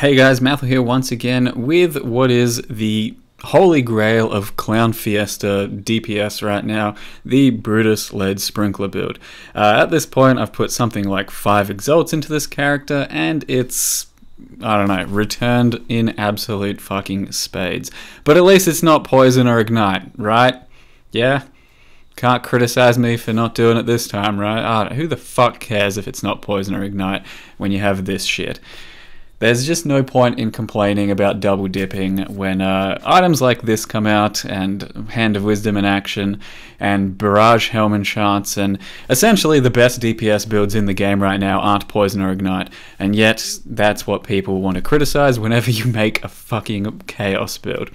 Hey guys, Mathel here once again with what is the holy grail of Clown Fiesta DPS right now, the Brutus-led Sprinkler build. At this point I've put something like 5 exalts into this character and it's, I don't know, returned in absolute fucking spades. But at least it's not poison or ignite, right? Yeah? Can't criticize me for not doing it this time, right? Who the fuck cares if it's not poison or ignite when you have this shit? There's just no point in complaining about double dipping when items like this come out, and Hand of Wisdom in action, and Barrage Helm Enchants, and essentially the best DPS builds in the game right now aren't poison or ignite, and yet that's what people want to criticize whenever you make a fucking chaos build.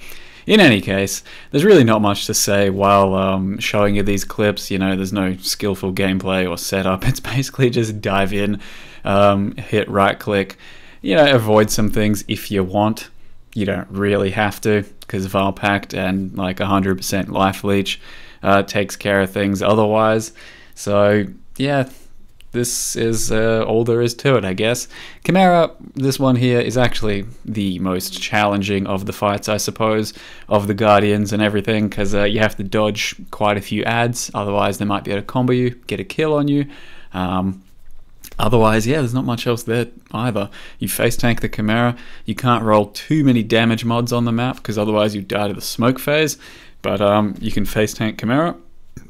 In any case, there's really not much to say while showing you these clips. You know, there's no skillful gameplay or setup. It's basically just dive in, hit right click, you know, avoid some things if you want. You don't really have to, because Vile Pact and like 100% Life Leech takes care of things otherwise. So yeah, this is all there is to it, I guess. Chimera, this one here, is actually the most challenging of the fights, I suppose, of the Guardians and everything, because you have to dodge quite a few adds, otherwise they might be able to combo you, get a kill on you. Otherwise, yeah, there's not much else there either. You face tank the Chimera, you can't roll too many damage mods on the map, because otherwise you die to the smoke phase, but you can face tank Chimera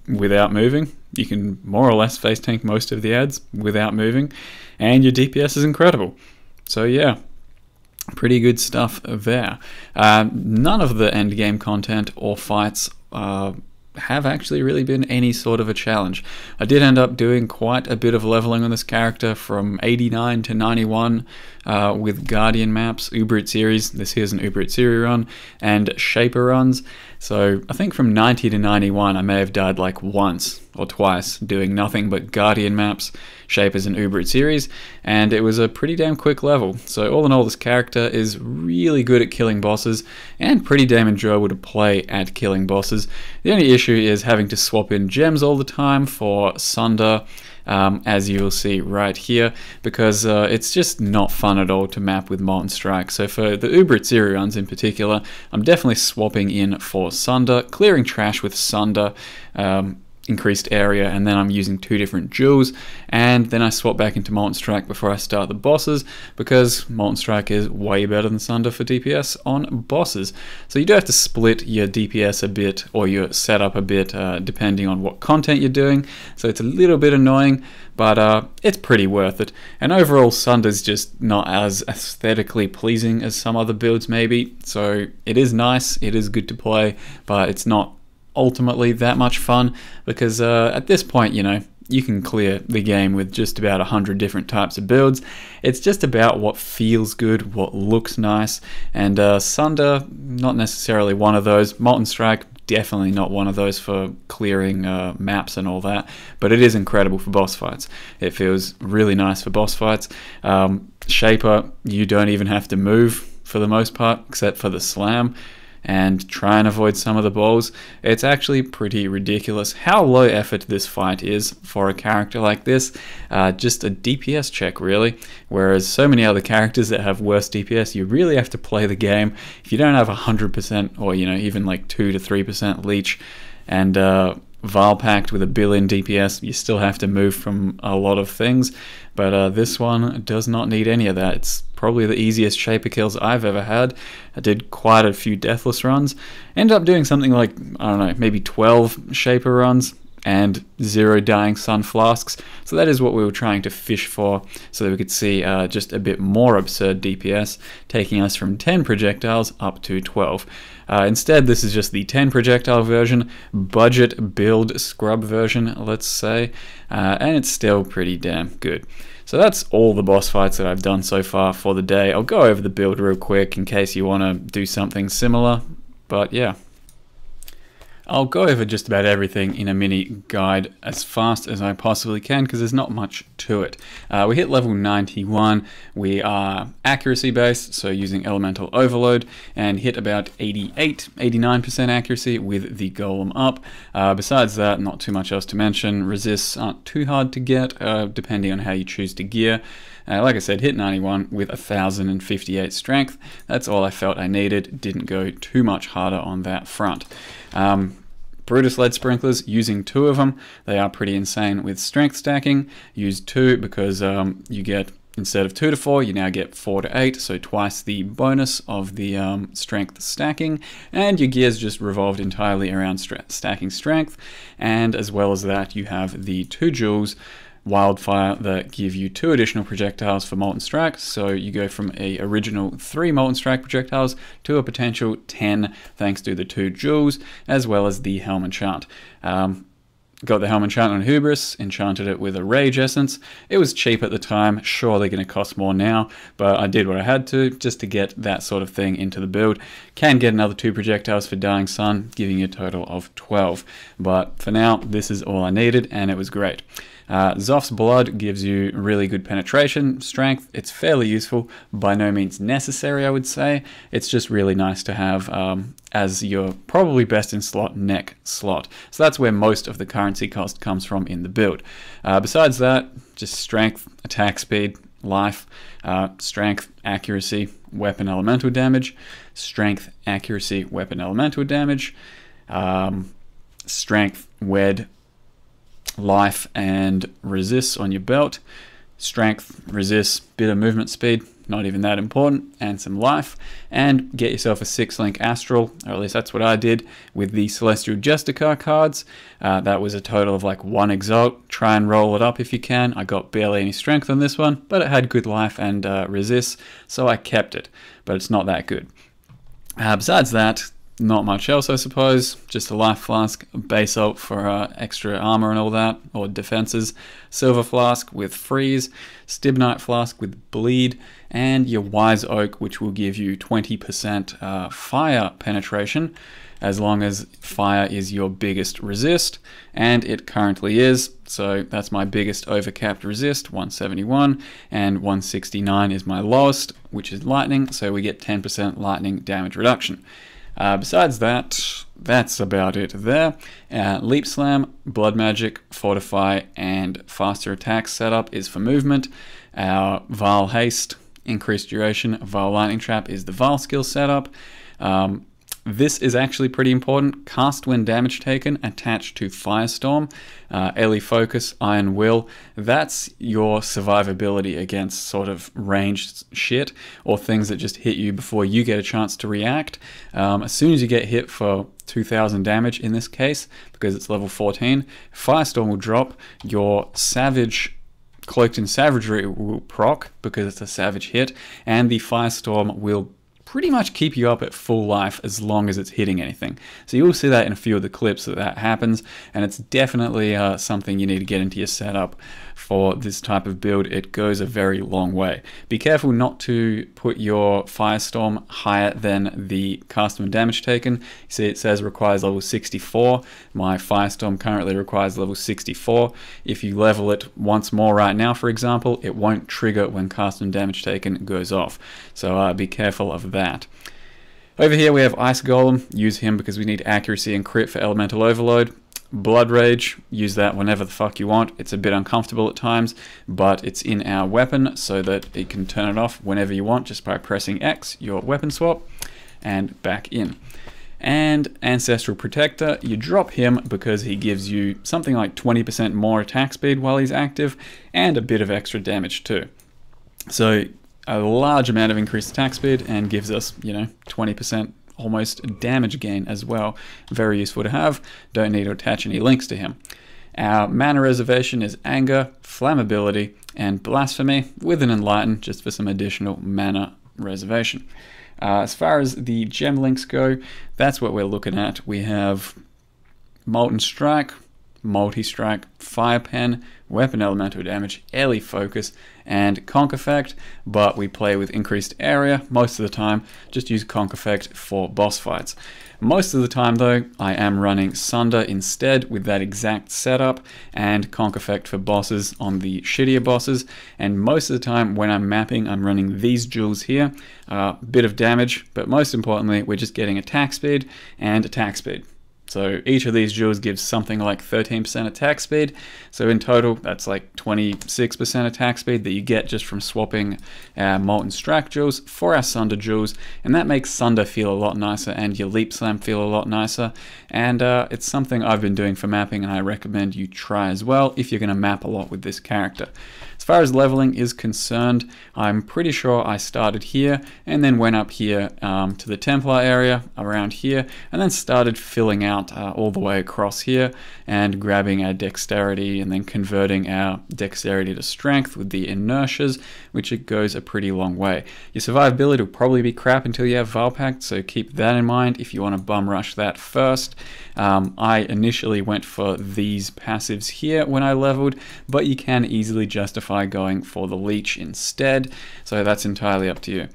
without moving. You can more or less face tank most of the adds without moving, and your DPS is incredible. So yeah, pretty good stuff there. None of the endgame content or fights have actually really been any sort of a challenge. I did end up doing quite a bit of leveling on this character from 89 to 91 with Guardian maps, Uber series, this here's an Uber series run, and Shaper runs. So I think from 90 to 91 I may have died like once or twice doing nothing but Guardian maps, Shapers and Uber series, and it was a pretty damn quick level. So all in all, this character is really good at killing bosses and pretty damn enjoyable to play at killing bosses. The only issue is having to swap in gems all the time for Sunder, as you will see right here, because it's just not fun at all to map with Molten Strike. So for the Uber series runs in particular, I'm definitely swapping in for Sunder, clearing trash with Sunder, increased area, and then I'm using 2 different jewels, and then I swap back into Molten Strike before I start the bosses, because Molten Strike is way better than Sunder for DPS on bosses. So you do have to split your DPS a bit, or your setup a bit, depending on what content you're doing, so it's a little bit annoying, but it's pretty worth it. And overall, Sunder's just not as aesthetically pleasing as some other builds maybe, so it is nice, it is good to play, but it's not ultimately that much fun, because at this point, you know, you can clear the game with just about 100 different types of builds. It's just about what feels good, what looks nice, and Sunder, not necessarily one of those. Molten Strike, definitely not one of those for clearing maps and all that, but it is incredible for boss fights. It feels really nice for boss fights. Shaper, you don't even have to move for the most part, except for the slam, and try and avoid some of the balls. It's actually pretty ridiculous how low effort this fight is for a character like this. Just a DPS check really, whereas so many other characters that have worse DPS, you really have to play the game. If you don't have 100% or, you know, even like 2 to 3% leech and Vile Pact with 1 billion DPS, you still have to move from a lot of things, but this one does not need any of that. It's probably the easiest Shaper kills I've ever had. I did quite a few Deathless runs, ended up doing something like, I don't know, maybe 12 Shaper runs and 0 Dying Sun Flasks, so that is what we were trying to fish for, so that we could see just a bit more absurd DPS, taking us from 10 projectiles up to 12. Instead, this is just the 10 projectile version, budget build scrub version, let's say, and it's still pretty damn good. So that's all the boss fights that I've done so far for the day. I'll go over the build real quick in case you want to do something similar, but yeah. I'll go over just about everything in a mini guide as fast as I possibly can, because there's not much to it. We hit level 91, we are accuracy based, so using Elemental Overload, and hit about 89% accuracy with the Golem up. Besides that, not too much else to mention. Resists aren't too hard to get, depending on how you choose to gear. Like I said, hit 91 with 1058 strength. That's all I felt I needed. Didn't go too much harder on that front. Brutus lead sprinklers, using 2 of them. They are pretty insane with strength stacking. Use 2 because you get, instead of 2 to 4, you now get 4 to 8, so twice the bonus of the strength stacking, and your gears just revolved entirely around stacking strength. And as well as that, you have the 2 jewels Wildfire that give you 2 additional projectiles for Molten Strike, so you go from a original 3 Molten Strike projectiles to a potential 10 thanks to the 2 jewels, as well as the Helm Enchant. Got the Helm Enchant on Hubris, enchanted it with a Rage Essence. It was cheap at the time, surely going to cost more now, but I did what I had to just to get that sort of thing into the build. Can get another 2 projectiles for Dying Sun, giving you a total of 12. But for now, this is all I needed, and it was great. Zoph's Blood gives you really good penetration, strength. It's fairly useful, by no means necessary, I would say. It's just really nice to have as your probably best in slot neck slot. So that's where most of the currency cost comes from in the build. Besides that, just strength, attack speed, life, strength, accuracy, weapon elemental damage, strength, accuracy, weapon elemental damage, strength, wed, life and resists on your belt, strength, resists, bit of movement speed, not even that important, and some life, and get yourself a 6-link Astral, or at least that's what I did with the Celestial Justicar cards. That was a total of like 1 Exalt. Try and roll it up if you can. I got barely any strength on this one, but it had good life and resists, so I kept it, but it's not that good. Besides that, not much else, I suppose. Just a life flask, a base ult for extra armor and all that, or defenses. Silver flask with freeze, Stibnite flask with bleed, and your Wise Oak, which will give you 20% fire penetration, as long as fire is your biggest resist, and it currently is. So that's my biggest overcapped resist, 171, and 169 is my lowest, which is lightning, so we get 10% lightning damage reduction. Besides that, that's about it there. Leap Slam, Blood Magic, Fortify, and Faster Attack setup is for movement. Our Vile Haste, increased duration, Vile Lightning Trap is the Vile skill setup. This is actually pretty important. Cast when damage taken, attached to Firestorm. Ellie Focus, Iron Will. That's your survivability against sort of ranged shit, or things that just hit you before you get a chance to react. As soon as you get hit for 2000 damage in this case, because it's level 14, Firestorm will drop. Your Savage, Cloaked in Savagery will proc because it's a savage hit, and the Firestorm will pretty much keep you up at full life as long as it's hitting anything. So you'll see that in a few of the clips that happens, and it's definitely something you need to get into your setup for this type of build. It goes a very long way. Be careful not to put your Firestorm higher than the cast when damage taken. You see it says requires level 64. My Firestorm currently requires level 64. If you level it once more right now, for example, it won't trigger when cast when damage taken goes off. So be careful of that. Over here we have Ice Golem. Use him because we need accuracy and crit for Elemental Overload. Blood Rage, use that whenever the fuck you want. It's a bit uncomfortable at times, but it's in our weapon so that it can turn it off whenever you want just by pressing X, your weapon swap, and back in. And Ancestral Protector, you drop him because he gives you something like 20% more attack speed while he's active, and a bit of extra damage too. So a large amount of increased attack speed, and gives us, 20% almost damage gain as well. Very useful to have. Don't need to attach any links to him. Our mana reservation is Anger, Flammability, and Blasphemy, with an Enlighten just for some additional mana reservation. As far as the gem links go, that's what we're looking at. We have Molten Strike, Multi-Strike, Fire Pen, Weapon Elemental Damage, Ellie Focus, and Conk Effect, but we play with increased area most of the time. Just use Conk Effect for boss fights. Most of the time though, I am running Sunder instead with that exact setup, and Conk Effect for bosses on the shittier bosses, and most of the time when I'm mapping, I'm running these jewels here. Bit of damage, but most importantly, we're just getting attack speed and attack speed. So each of these jewels gives something like 13% attack speed. So in total, that's like 26% attack speed that you get just from swapping our Molten Strike jewels for our Sunder jewels. And that makes Sunder feel a lot nicer and your Leap Slam feel a lot nicer. And it's something I've been doing for mapping, and I recommend you try as well if you're going to map a lot with this character. As far as leveling is concerned, I'm pretty sure I started here and then went up here to the Templar area around here, and then started filling out all the way across here and grabbing our dexterity and then converting our dexterity to strength with the inertias, which it goes a pretty long way. Your survivability will probably be crap until you have Valpact, so keep that in mind if you want to bum rush that first. I initially went for these passives here when I leveled, but you can easily justify going for the leech instead, so that's entirely up to you.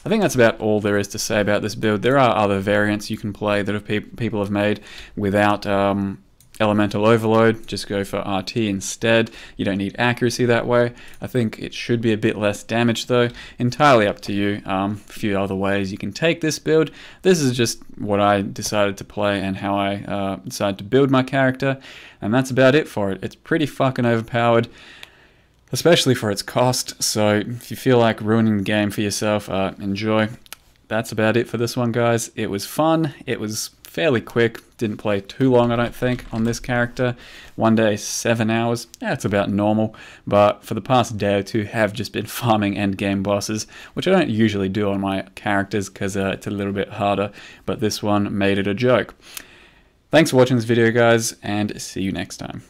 I think that's about all there is to say about this build. There are other variants you can play that people have made without Elemental Overload. Just go for RT instead. You don't need accuracy that way. I think it should be a bit less damage though. Entirely up to you. A few other ways you can take this build. This is just what I decided to play and how I decided to build my character, and that's about it for it. It's pretty fucking overpowered, especially for its cost, so if you feel like ruining the game for yourself, enjoy. That's about it for this one, guys. It was fun, it was fairly quick, didn't play too long I don't think on this character. One day 7 hours, that's about normal, but for the past day or two have just been farming endgame bosses, which I don't usually do on my characters because it's a little bit harder, but this one made it a joke. Thanks for watching this video, guys, and see you next time.